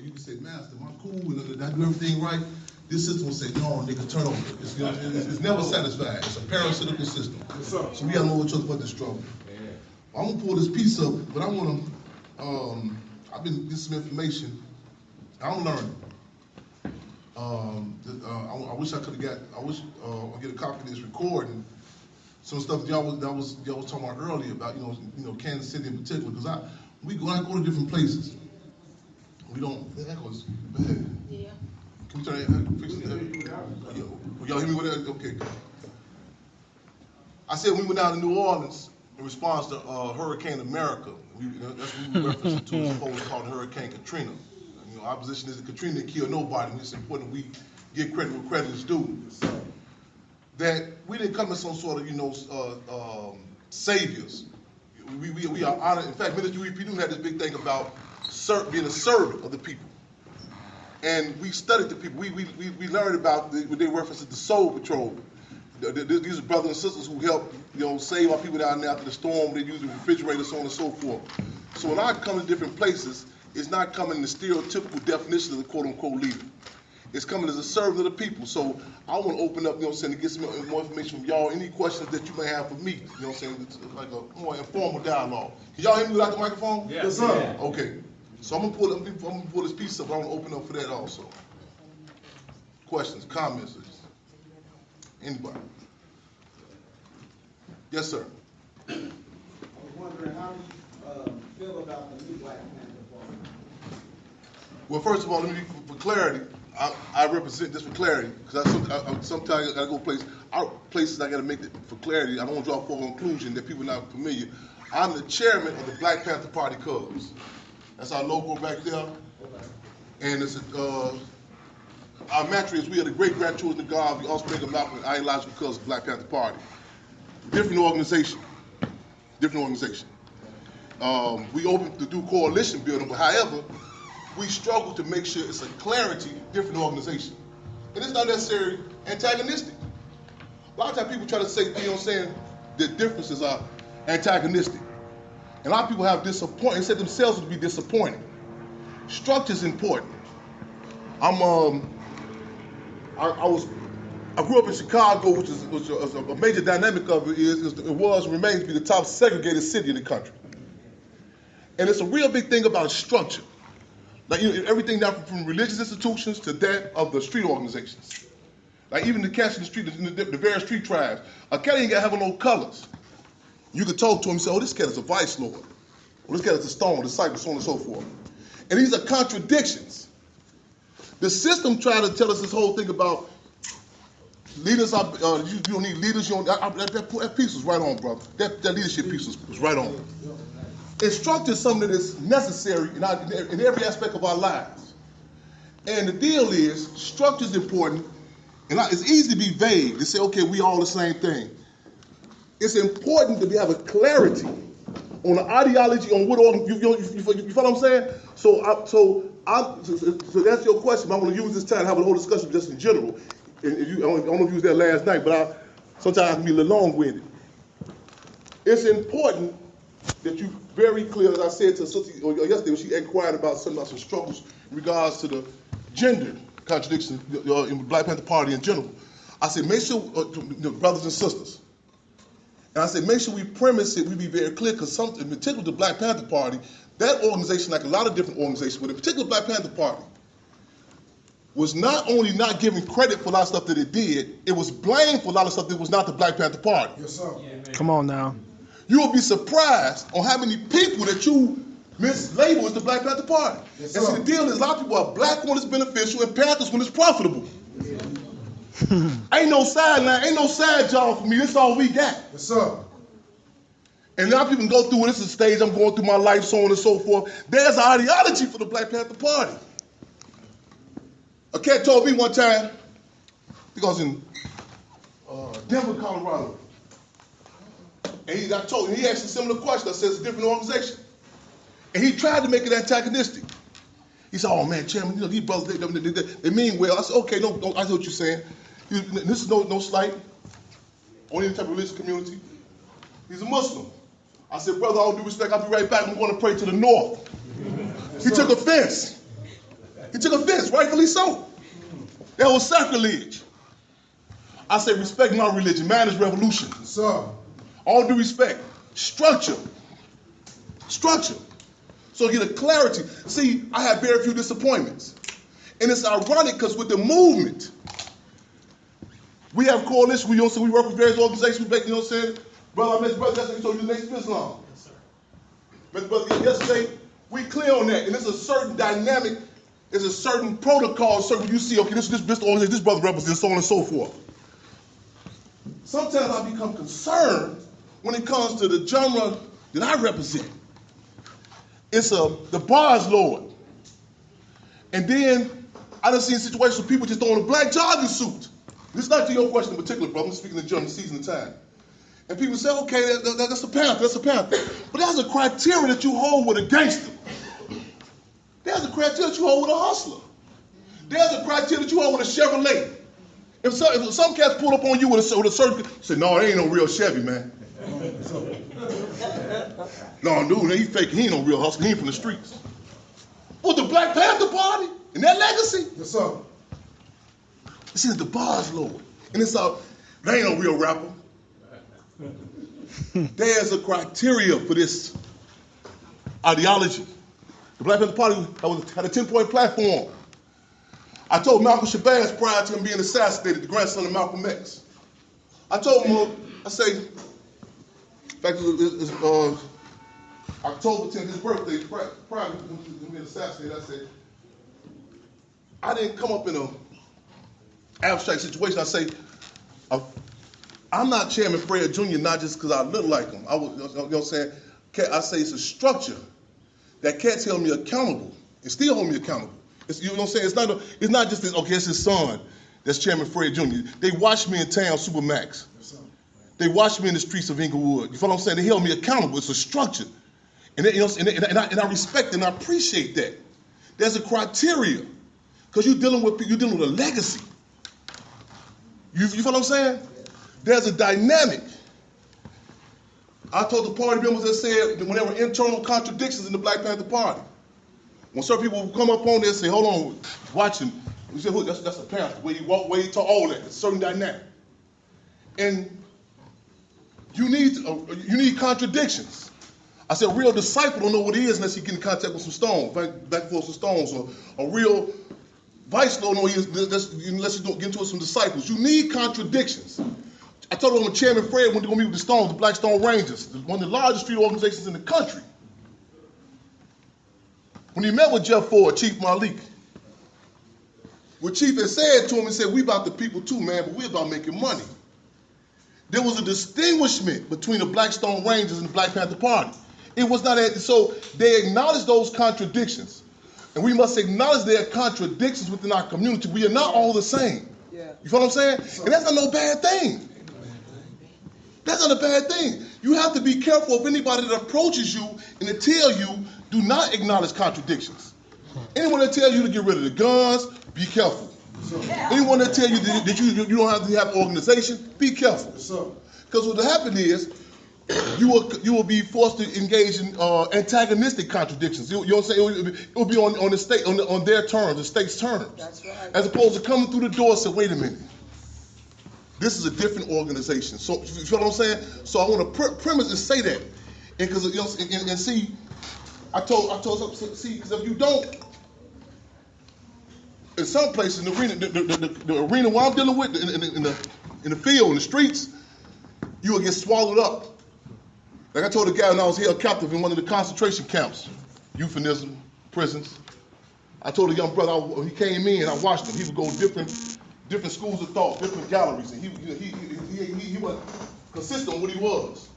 you can say, Master, am I cool? Did I do everything right? This system will say, no, nigga, turn over. It's never satisfied. It's a parasitical system. So we got no choice but to struggle. I'm gonna pull this piece up, but I wanna, I've been getting some information. I'm learning. I wish I could have got, I'll get a copy of this recording. Some stuff y'all was talking about earlier about, you know, Kansas City in particular, because when I go to different places, we don't, that was bad. Yeah. Can we turn that, fix it? Y'all hear me with that? Okay. I said we went down to New Orleans in response to Hurricane America. That's what we referenced to a post called Hurricane Katrina. You know, our position is that Katrina didn't kill nobody, and it's important we give credit where credit is due. That we didn't come as some sort of, saviors. We are honored. In fact, Ministry UEP had this big thing about being a servant of the people. And we studied the people. We learned about what they referenced the Soul Patrol. These are brothers and sisters who helped, save our people down there after the storm. They use the refrigerator, so on and so forth. So when I come to different places, it's not coming in the stereotypical definition of the quote-unquote leader. It's coming as a servant of the people. So I want to open up, to get some more information from y'all. Any questions that you may have for me, It's like a more informal dialogue. Can y'all hear me without the microphone? Yes, sir. Yeah. Okay. So I'm gonna pull this piece up. I want to open up for that also. Questions, comments, anybody? Yes, sir. I was wondering how you feel about the new Black Panther Party. Well, first of all, let me, for clarity, I represent this for clarity, because sometimes I gotta go places I gotta make it for clarity. I don't want to draw a conclusion that people are not familiar. I'm the chairman of the Black Panther Party Cubs. That's our logo back there. And it's our mantra is we are the great grandchildren of God, the offspring of Malcolm and ideological cubs of the Black Panther Party. Different organization. We open to do coalition building, but however, we struggle to make sure it's a clarity, different organization. And it's not necessarily antagonistic. A lot of times people try to say, the differences are antagonistic. And a lot of people have disappointment, they said themselves to be disappointed. Structure is important. I grew up in Chicago, which a major dynamic of it was and remains to be the top segregated city in the country. And it's a real big thing about structure. Like everything down from religious institutions to that of the street organizations. Like even the cats in the street, the various street tribes. A cat ain't got to have no colors. You could talk to him and say, oh, this cat is a vice lord. Or this cat is a stone, disciple, so on and so forth. And these are contradictions. The system tried to tell us this whole thing about leaders, you don't need leaders. That piece was right on, brother. That leadership piece was right on. Structure is something that is necessary in every aspect of our lives. And the deal is, structure is important, and it's easy to be vague, to say, okay, we all the same thing. It's important to have a clarity on the ideology, on what you follow what I'm saying? So that's your question. I want to use this time to have a whole discussion just in general. And I don't know if you used that last night, but sometimes I can be a little long-winded. It's important that you very clear, as I said to Susie yesterday when she inquired about some struggles in regards to the gender contradiction in the Black Panther Party in general. I said, make sure, brothers and sisters, and I said, make sure we premise it, we be very clear, because in particular the Black Panther Party, that organization, like a lot of different organizations, but in particular Black Panther Party, was not only not giving credit for a lot of stuff that it did, it was blamed for a lot of stuff that was not the Black Panther Party. Yes, sir. Come on now. You will be surprised on how many people that you mislabel as the Black Panther Party. Yes, and see, the deal is a lot of people are black when it's beneficial and Panthers when it's profitable. Ain't no sideline, ain't no side job for me. This is all we got. Yes, sir. And a lot of people can go through this stage, I'm going through my life, so on and so forth. There's an ideology for the Black Panther Party. A cat told me one time, because in Denver, Colorado, and he asked a similar question. I said, it's a different organization. And he tried to make it antagonistic. He said, oh man, Chairman, these brothers, they mean well. I said, okay, no, I know what you're saying. This is no slight on any type of religious community. He's a Muslim. I said, brother, all due respect, I'll be right back. I'm going to pray to the north. He took offense. He took offense, rightfully so. That was sacrilege. I say respect my religion. Man is revolution. Sir. All due respect. Structure. Structure. So get a clarity. See, I had very few disappointments. And it's ironic because with the movement, we have coalition, we work with various organizations, you know what I'm saying? Brother, I met brother yesterday, he told you the Nation of Islam. Yes, sir. Met brother yesterday, we clear on that. And there's a certain dynamic, there's a certain protocol, certain you see, okay, this organization, this brother represents, so on and so forth. Sometimes I become concerned when it comes to the genre that I represent. It's the bars Lord. And then I done seen situations where people just throwing a black jogging suit. This is not to your question in particular, brother. I'm speaking in general, season of time. And people say, okay, that's a panther, that's a panther. But there's a criteria that you hold with a gangster. There's a criteria that you hold with a hustler. There's a criteria that you hold with a Chevrolet. If some cats pull up on you with a certain, say, no, it ain't no real Chevy, man. No, dude, he faking. He ain't no real hustler. He ain't from the streets. What, the Black Panther Party? And that legacy? Yes, sir. It's in the bars, Lord. And it's all, there ain't no real rapper. There's a criteria for this ideology. The Black Panther Party had a 10-point platform. I told Malcolm Shabazz prior to him being assassinated, the grandson of Malcolm X. I told him, I say, in fact, it's October 10th, his birthday, prior to him being assassinated, I said, I didn't come up in an abstract situation. I say, I'm not Chairman Fred Jr., not just because I look like him. You know what I'm saying? I say it's a structure that cats held me accountable and still hold me accountable. You know what I'm saying? It's not just this, okay, it's his son that's Chairman Fred Jr. They watched me in town, Supermax. They watched me in the streets of Inglewood. You feel what I'm saying? They held me accountable. It's a structure. And, you know, and I respect and I appreciate that. There's a criteria. Because you're dealing with a legacy. You feel what I'm saying? There's a dynamic. I told the party members that said that when there were internal contradictions in the Black Panther Party, when certain people would come up on there and say, hold on, watch him. We said, that's a Panther. Where he walk, where he talk, all that. It's a certain dynamic. And you need contradictions. I said, a real disciple don't know what it is unless he get in contact with some stones, back and forth some stones, or a real vice lord know he is unless you don't get into it with some disciples. You need contradictions. I told him when Chairman Fred went to go meet with the Stones, the Black Stone Rangers, one of the largest street organizations in the country. When he met with Jeff Ford, Chief Malik, what Chief had said to him, he said, we about the people too, man, but we about making money. There was a distinguishment between the Black Stone Rangers and the Black Panther Party. It was not, so they acknowledged those contradictions. And we must acknowledge there are contradictions within our community. We are not all the same. Yeah. You feel what I'm saying? And that's not no bad thing. That's not a bad thing. You have to be careful of anybody that approaches you and to tell you, do not acknowledge contradictions. Anyone that tells you to get rid of the guns, be careful. Anyone that tells you that you don't have to have organization, be careful. Because what will happen is, you will be forced to engage in antagonistic contradictions. You know what I'm saying? It will be on the state, on their terms, the state's terms. That's right. As opposed to coming through the door and say, wait a minute. This is a different organization. So you feel what I'm saying? So I want to premise and say that. And because you know, and see, I told see, because if you don't, in some places in the arena, the arena where I'm dealing with, in the field, in the streets, you will get swallowed up. Like I told a guy when I was held captive in one of the concentration camps, euphemism, prisons. I told a young brother, he came in, I watched him. He would go different schools of thought, different galleries, and he wasn't consistent on what he was.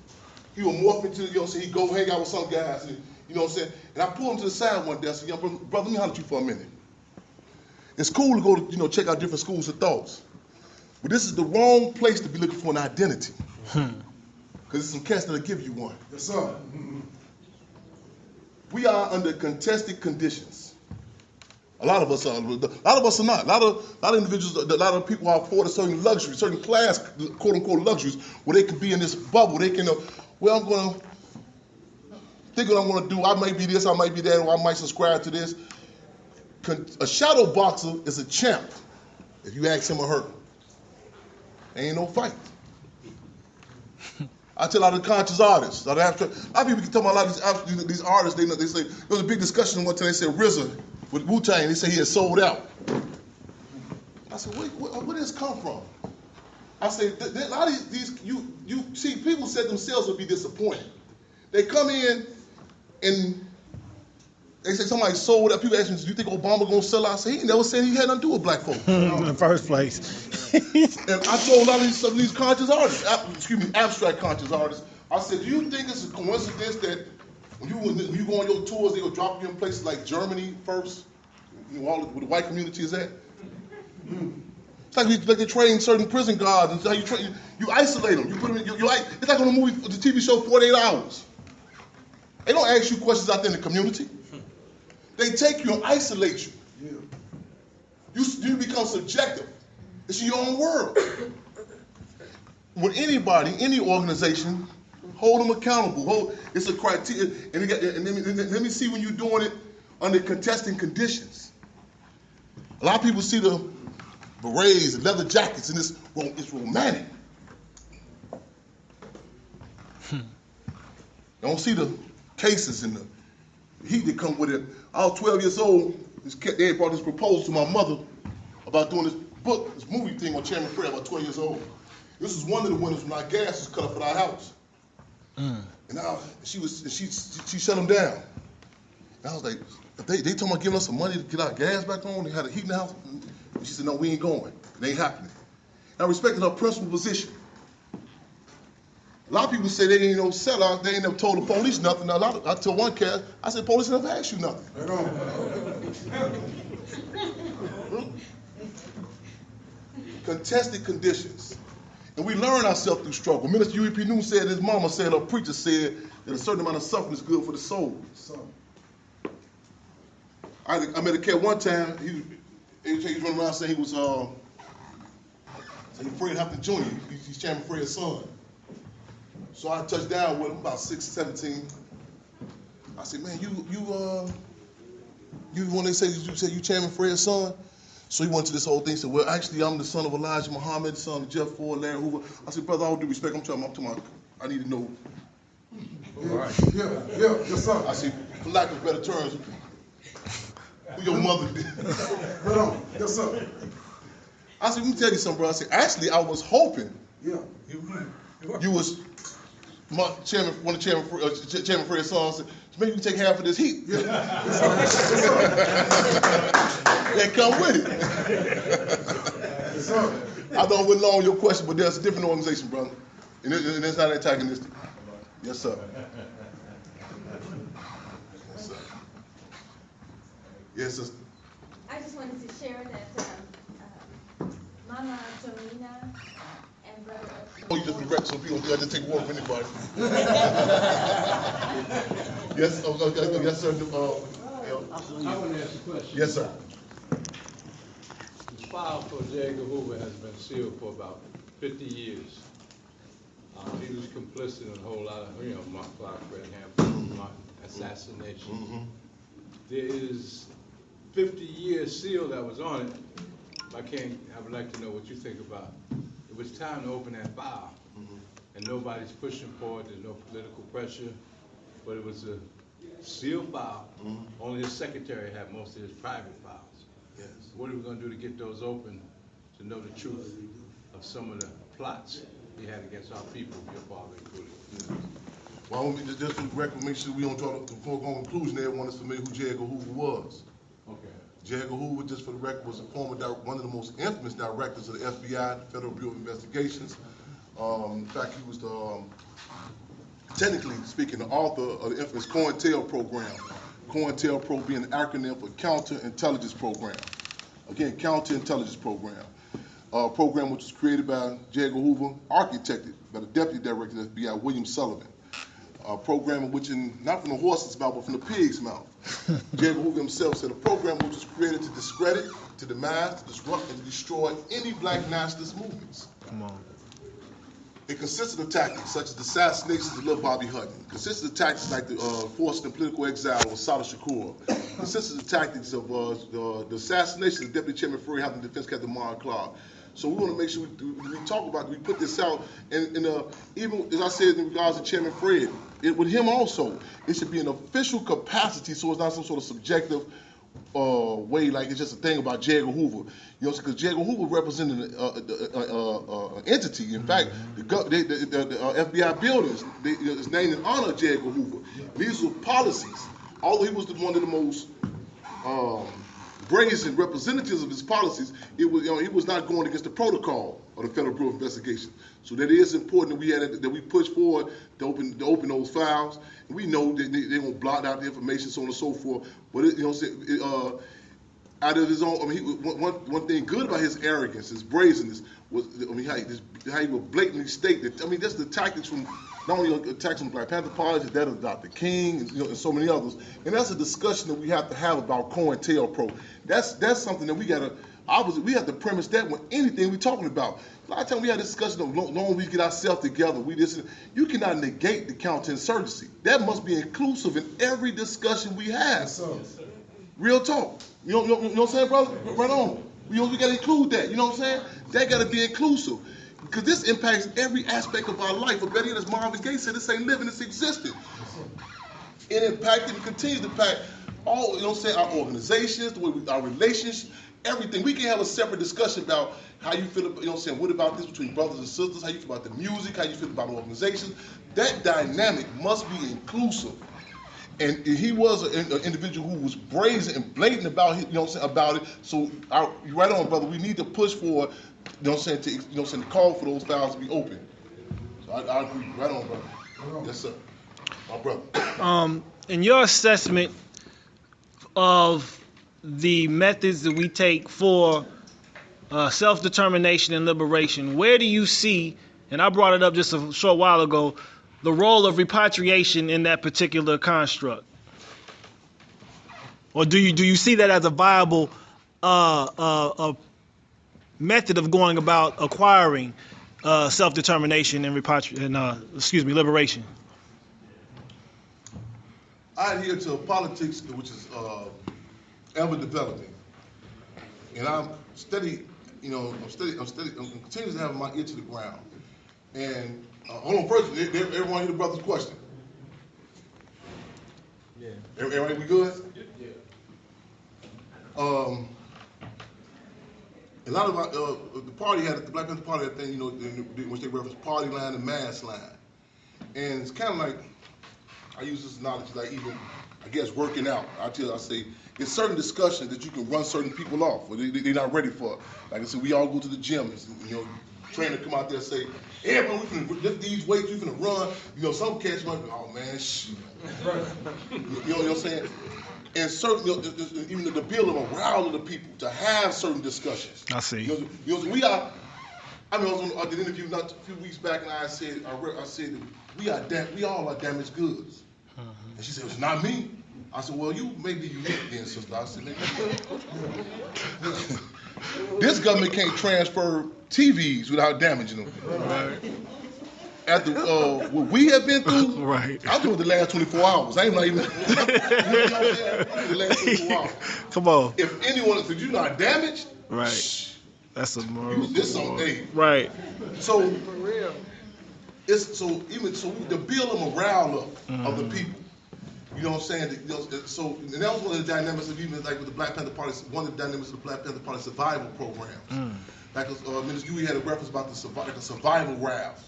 He would morph into, you know what I'm saying, he'd go hang out with some guys, and, you know what I'm saying? And I pulled him to the side one day, I said, young brother, let me holler at you for a minute. It's cool to go to, you know, check out different schools of thoughts, but this is the wrong place to be looking for an identity. Because there's some cats that'll give you one. Yes, sir. We are under contested conditions. A lot of us are. A lot of us are not. A lot of individuals, a lot of people are afforded certain luxuries, certain class, quote unquote, luxuries, where they can be in this bubble. They can, well, I'm going to think what I'm going to do. I might be this, I might be that, or I might subscribe to this. A shadow boxer is a champ. If you ask him or her, ain't no fight. I tell a lot of conscious artists, a lot of people can tell me a lot of these artists. They say there was a big discussion one time. They said RZA with Wu-Tang. They said he had sold out. I said, where did this come from? I said, a lot of these you see, people said themselves would be disappointed. They come in and they say somebody sold out. People ask me, do you think Obama gonna sell out? I said, he never said he had nothing to do with black folks. In the first place. And I told a lot of some of these conscious artists, abstract conscious artists, I said, do you think it's a coincidence that when you go on your tours, they go drop you in places like Germany first, all where the white community is at? It's like they train certain prison guards, and how you isolate them. You put them in. It's like on the TV show 48 Hours. They don't ask you questions out there in the community. They take you and isolate you. You become subjective. It's your own world. With anybody, any organization, hold them accountable. It's a criteria. And let me see when you're doing it under contesting conditions. A lot of people see the berets and leather jackets, and it's romantic. Don't see the cases and the heat that come with it. I was 12 years old. They brought this proposal to my mother about doing this movie thing on Chairman Fred. About 12 years old. This was one of the winners when our gas was cut off at our house. And she shut them down. And I was like, they told me about giving us some money to get our gas back on. They had a heat in the house. And she said, no, we ain't going. It ain't happening. And I respected her principal position. A lot of people say they ain't no sellout. They ain't never told the police nothing. I told one cat, I said, police never asked you nothing. Contested conditions. And we learn ourselves through struggle. Minister U.E.P. Newton said, his mama said, her preacher said, that a certain amount of suffering is good for the soul. I met a cat one time, he was running around saying he was Fred Hampton Jr. He's Chairman Fred's son. So I touched down with him about 17. I said, man, you when they say you Chairman Fred's son? So he went to this whole thing. He said, well, actually, I'm the son of Elijah Muhammad, son of Jeff Ford, Larry Hoover. I said, brother, all due respect, I'm talking about, I need to know. All right. Yes, sir. I said, for lack of better terms, who your mother did. Hold on. Yes, sir. I said, let me tell you something, bro. I said, actually, I was hoping you was one of Chairman Fred's sons. Maybe you can take half of this heat. Yeah. That come with it. Yes, sir. I know it went long on your question, but there's a different organization, brother. And it's not antagonistic. Yes, sir. Yes, sir. Yes, sister. I just wanted to share that Mama Torina and Brother Oh, you just direct so people don't have to take work with anybody. Yes, yes, sir. I want to ask a question. Yes, sir. The file for J. Edgar Hoover has been sealed for about 50 years. He was complicit in a whole lot of, Mark Clark, Fred Hampton, Martin assassination. There is 50 years seal that was on it. I would like to know what you think about. It was time to open that file, and nobody's pushing for it. There's no political pressure, but it was a sealed file. Only his secretary had most of his private files. Yes. What are we going to do to get those open to know the truth of some of the plots he had against our people, your father included? Well, I want me just for the record, make sure we don't try to foregone conclusion. Everyone is familiar who J. Edgar Hoover was. Okay. J. Edgar Hoover, just for the record, was one of the most infamous directors of the FBI, the Federal Bureau of Investigations. In fact, he was technically speaking, the author of the infamous COINTEL program. COINTELPRO being an acronym for Counterintelligence Program. Again, Counterintelligence Program. A program which was created by J. Edgar Hoover, architected by the Deputy Director of the FBI, William Sullivan. A program in which, not from the horse's mouth, but from the pig's mouth. J. Edgar Hoover himself said a program which was created to discredit, to demise, to disrupt, and to destroy any black nationalist movements. Come on. It consisted of tactics such as the assassinations of Little Bobby Hutton. It consisted of tactics like the forced and political exile of Sada Shakur. It consisted of tactics of the assassination of Deputy Chairman Fred Hampton Defense Captain Mark Clark. So we want to make sure we talk about it, we put this out, and even as I said in regards to Chairman Fred, with him also, it should be an official capacity, so it's not some sort of subjective way, like it's just a thing about J. Edgar Hoover. You know, because J. Edgar Hoover represented an entity. In fact, the FBI buildings is named in honor of J. Edgar Hoover. These were policies. Although he was one of the most brazen representatives of his policies, he was not going against the protocol of the Federal Bureau of Investigation. So that is important that we push forward to open those files. And we know that they're going to blot out the information, so on and so forth. But out of his own, one thing good about his arrogance, his brazenness, was how he would blatantly state that. That's the tactics from not only attacks from Black Panther Party, that of Dr. King, and so many others. And that's a discussion that we have to have about COINTELPRO. That's something that we have to premise that with anything we're talking about. A lot of times we have discussion of long as we get ourselves together, you cannot negate the counterinsurgency. That must be inclusive in every discussion we have. Yes, sir. Real talk. You know what I'm saying, brother? Right on. We got to include that. You know what I'm saying? That got to be inclusive. Because this impacts every aspect of our life. But better yet, as Marvin Gaye said, this ain't living, it's existing. It impacted and continues to impact all, you know what I'm saying, our organizations, the way our relations, everything. We can have a separate discussion about how you feel, you know what I'm saying, what about this between brothers and sisters, how you feel about the music, how you feel about organizations. That dynamic must be inclusive. And he was an individual who was brazen and blatant about it, you know what I'm saying, about it. So you're right on, brother. We need to push for, you know what I'm saying, to call for those files to be open. So I agree. Right on, brother. Yes, sir. My brother. In your assessment of the methods that we take for self-determination and liberation, where do you see, and I brought it up just a short while ago, the role of repatriation in that particular construct? Or do you see that as a viable method of going about acquiring self-determination and liberation? I adhere to a politics which is ever developing, and I'm steady. I'm continuing to have my ear to the ground. And hold on, first, everyone hear the brother's question. Yeah. Everybody, we good? Yeah. A lot of the party had the Black Panther Party had a thing, in which they reference party line and mass line, and it's kind of like, I use this knowledge like even, I guess, working out. I say, there's certain discussions that you can run certain people off, or they're not ready for. Like I said, we all go to the gym, trainer come out there and say, hey, bro, we finna lift these weights, we finna run. Some cats might be, oh man, shit. Right. You know what I'm saying? And certain, even the build of morale of the people to have certain discussions. I see. We are. I was on the interview not a few weeks back, and I said that we all are damaged goods. And she said, it's not me. I said, well, you may be unique then, sister. I said, maybe. This government can't transfer TVs without damaging them. Right. After what we have been through, right. I'm doing the last 24 hours. I ain't not even, you know what I'm saying? The last 24 hours. Come on. If anyone, if you're not damaged, right. Shh, that's a more. This on day. Right. So, to build a morale up of the people. You know what I'm saying? So, and that was one of the dynamics of even like with the Black Panther Party, one of the dynamics of the Black Panther Party survival programs. Like Minister Dewey had a reference about the survival rafts.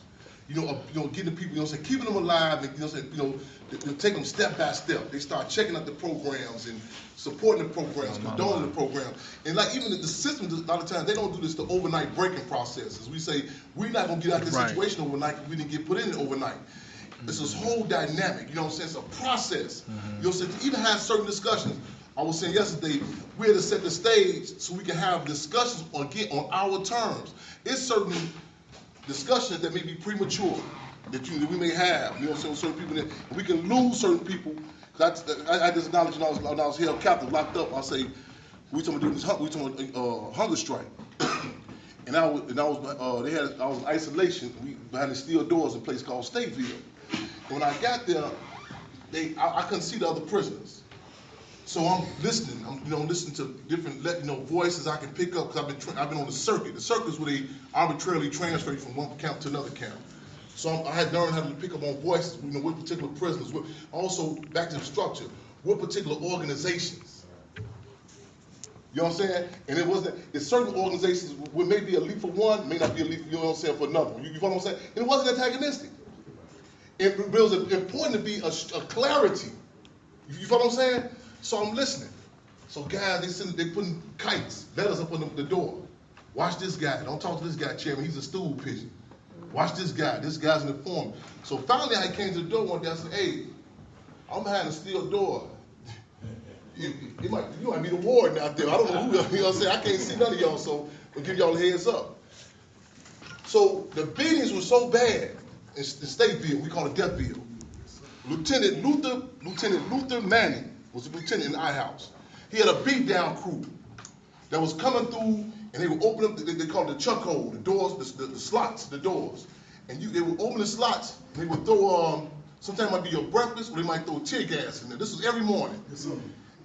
Getting people, keeping them alive, and take them step by step. They start checking out the programs and supporting the programs, condoning the programs. And like even the systems, a lot of times they don't do this the overnight breaking processes. We say we're not gonna get out of this situation overnight because we didn't get put in it overnight. It's this whole dynamic, you know what I'm saying? It's a process. You know what I'm saying? To even have certain discussions. I was saying yesterday, we had to set the stage so we can have discussions on our terms. It's certain discussions that may be premature that we may have, you know what I'm saying, with certain people that we can lose certain people. I had this knowledge when I was held captive, locked up. I say, we talking about hunger strike. and I was in isolation. We behind the steel doors in a place called Stateville. And when I got there, I couldn't see the other prisoners. So I'm listening. I'm listening to different voices I can pick up because I've been on the circuit. The circuit is where they arbitrarily transfer you from one camp to another camp. So I had learned how to pick up on voices. What particular prisoners. Also back to the structure. What particular organizations. You know what I'm saying? And it's certain organizations where may be elite for one, may not be elite, you know what I'm saying, for another. You follow what I'm saying? And it wasn't antagonistic. It was important to be a clarity. You follow what I'm saying? So I'm listening. So guys, they putting kites, letters up on the door. Watch this guy. Don't talk to this guy, Chairman. He's a stool pigeon. Watch this guy. This guy's an informant. So finally I came to the door one day. I said, hey, I'm behind a steel door. You might be the warden out there. I don't know who, you know what I'm saying? I can't see none of y'all, so I'll give y'all a heads up. So the beatings were so bad in Stateville, we call it Deathville. Lieutenant Luther Manning was a lieutenant in our house. He had a beat-down crew that was coming through, and they would open up, they call it the chuck hole, the doors, the slots, the doors. And they would open the slots, and they would throw, sometimes it might be your breakfast, or they might throw tear gas in there. This was every morning. Yes, sir.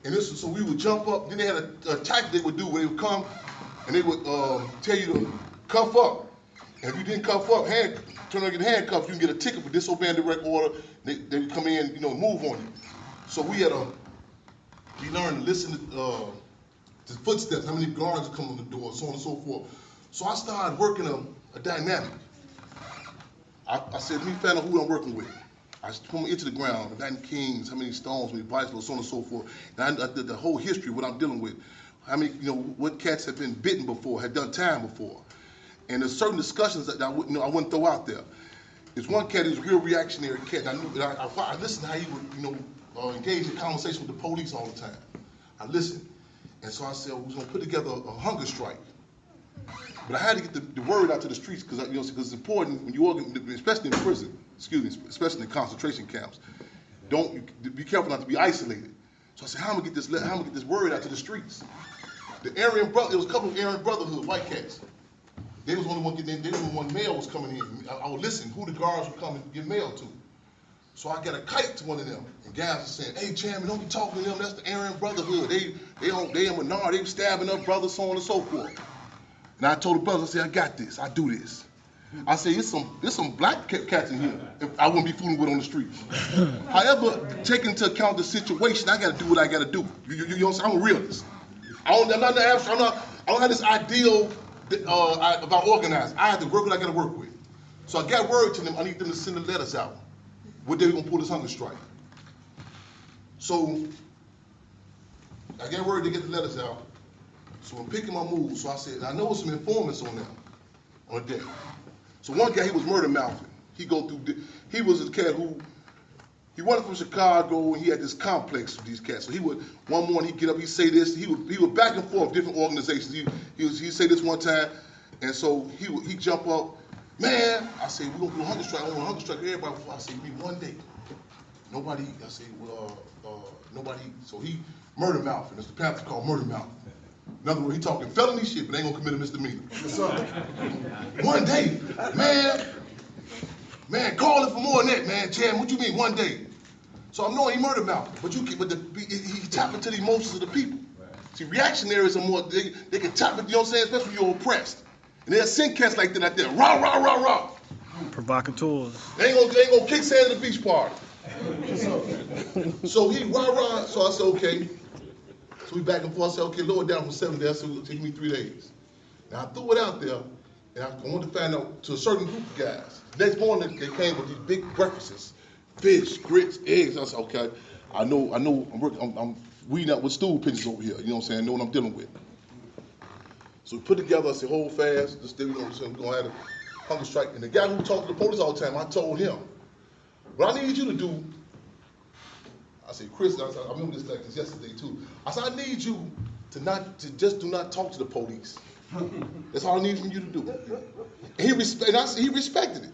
And so we would jump up. Then they had a tactic they would do where they would come and they would tell you to cuff up. And if you didn't cuff up, turn on your handcuffs, you can get a ticket for disobeying direct order. They would come in, move on you. So we learned to listen to footsteps, how many guards would come on the door, so on and so forth. So I started working a dynamic. I said, let me find out who I'm working with. I put my ear to the ground, the 9 kings, how many stones, how many bicycles, so on and so forth. And I did the whole history of what I'm dealing with. How many, what cats have been bitten before, had done time before. And there's certain discussions that I wouldn't throw out there. There's one cat who's a real reactionary cat. I listened to how he would, engage in conversation with the police all the time. I listened. And so I said, we was gonna put together a hunger strike. But I had to get the word out to the streets because it's important when you especially in prison, especially in concentration camps. Be careful not to be isolated. So I said, how am I gonna get this word out to the streets? There was a couple of Aryan Brotherhood white cats. They was the only one getting in. They were the one mail was coming in. I would listen who the guards would come and get mail to. So I got a kite to one of them, and guys were saying, "Hey, Chairman, don't be talking to them. That's the Aryan Brotherhood. They a minority. They stabbing up brothers, so on and so forth." And I told the brothers, I said, "I got this. I do this." I said, "There's some black cats in here. If I wouldn't be fooling with on the streets." However, taking into account the situation, I got to do what I got to do. You know what I'm saying? I'm a realist. I don't have this ideal about organizing. I have to work what I got to work with. So I got word to them. I need them to send the letters out. What day we gonna pull this hunger strike? So I got word to get the letters out. So I'm picking my moves. So I said, I know some informants on them on a day. So one guy, he was murder mouthing. He was a cat who, he wanted from Chicago, and he had this complex with these cats. So one morning he'd get up, he'd say this, he would back and forth different organizations. He'd say this one time, and so he'd jump up, man, I say, we're gonna do a hunger strike. I want a hunger strike everybody. I say, give me one day. Nobody, I say, nobody, so he murder mouthing. Mr. Panther called murder mouthing. In other words, he talking felony shit, but ain't gonna commit a misdemeanor. Yes, sir. One day, man, call it for more than that, man. Chad, what you mean one day? So I'm knowing he murder mouthing, but he tap into the emotions of the people. See, reactionaries are more, they can tap into, you know what I'm saying, especially when you're oppressed. And they'll send cats like that out there, rah, rah, rah, rah. Provocateurs. They ain't gonna kick sand at the beach party. So he rah, rah, so I said, okay. So we back and forth. I said, okay, lower it down from 7 days. I said, it'll take me 3 days. Now I threw it out there, and I wanted to find out to a certain group of guys. Next morning, they came with these big breakfasts, fish, grits, eggs. I said, okay, I know, I'm weeding out with stool pigeons over here. You know what I'm saying? I know what I'm dealing with. So we put together, I said, hold fast. We're going to have a hunger strike. And the guy who talked to the police all the time, I told him, what I need you to do, I said, Chris, I remember this like this yesterday too. I said, I need you to just do not talk to the police. That's all I need from you to do. And he respected it.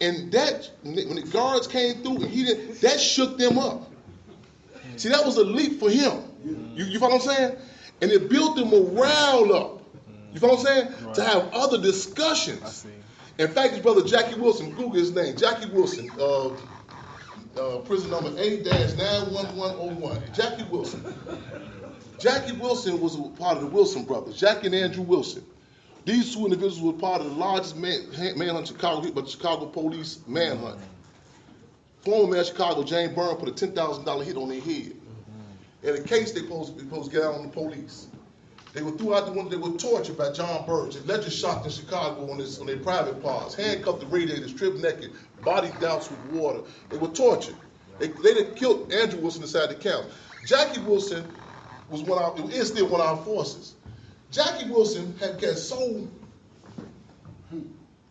And that, when the guards came through, and that shook them up. See, that was a leap for him. You follow what I'm saying? And it built the morale up. You feel what I'm saying? To have other discussions. I see. In fact, his brother Jackie Wilson, Google his name, Jackie Wilson, prison number 8-91101. Jackie Wilson. Jackie Wilson was a part of the Wilson brothers, Jackie and Andrew Wilson. These two individuals were part of the largest manhunt in Chicago, but the Chicago police manhunt. Former mayor of Chicago, James Byrne, put a $10,000 hit on their head. In a case, they supposed to get out on the police. They were threw out the window. They were tortured by John Burge, electroshocked in Chicago on their private parts, handcuffed to radiators, stripped naked, body doused with water. They were tortured. They killed Andrew Wilson inside the camp. Jackie Wilson is still one of our forces. Jackie Wilson had got so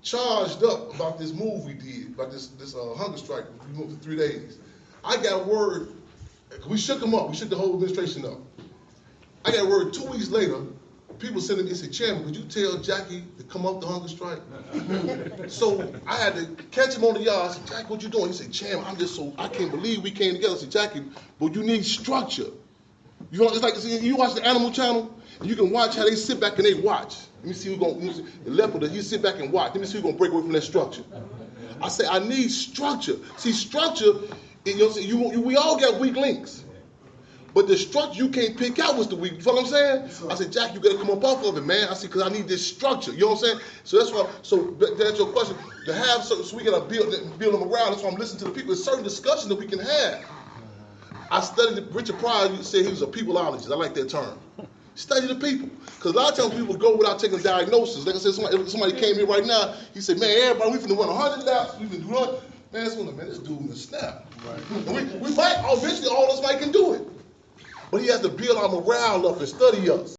charged up about this move we did, about this hunger strike we went for 3 days. I got word, we shook him up, we shook the whole administration up. I got word 2 weeks later, people sending me and said, Chairman, could you tell Jackie to come up the hunger strike? So I had to catch him on the yard. I said, Jackie, what you doing? He said, Chairman, I can't believe we came together. I said, Jackie, but you need structure. You know, it's like you watch the Animal Channel, and you can watch how they sit back and they watch. Let me see who's going to, the leopard, he sit back and watch. Let me see who's going to break away from that structure. I say, I need structure. See, structure, we all got weak links. But the structure you can't pick out was the weak. You know what I'm saying? I said, Jack, you got to come up off of it, man. I said, because I need this structure. You know what I'm saying? So that's why, so to answer your question, to have certain, so we got to build them around. That's why I'm listening to the people. There's certain discussions that we can have. I studied, Richard Pryor said he was a peopleologist. I like that term. Study the people. Because a lot of times people go without taking a diagnosis. Like I said, somebody came here right now, he said, man, everybody, we finna run 100 laps, we finna run. Man, this dude in the snap. Right. And we might, eventually all of us might can do it. But he has to build our morale up and study us.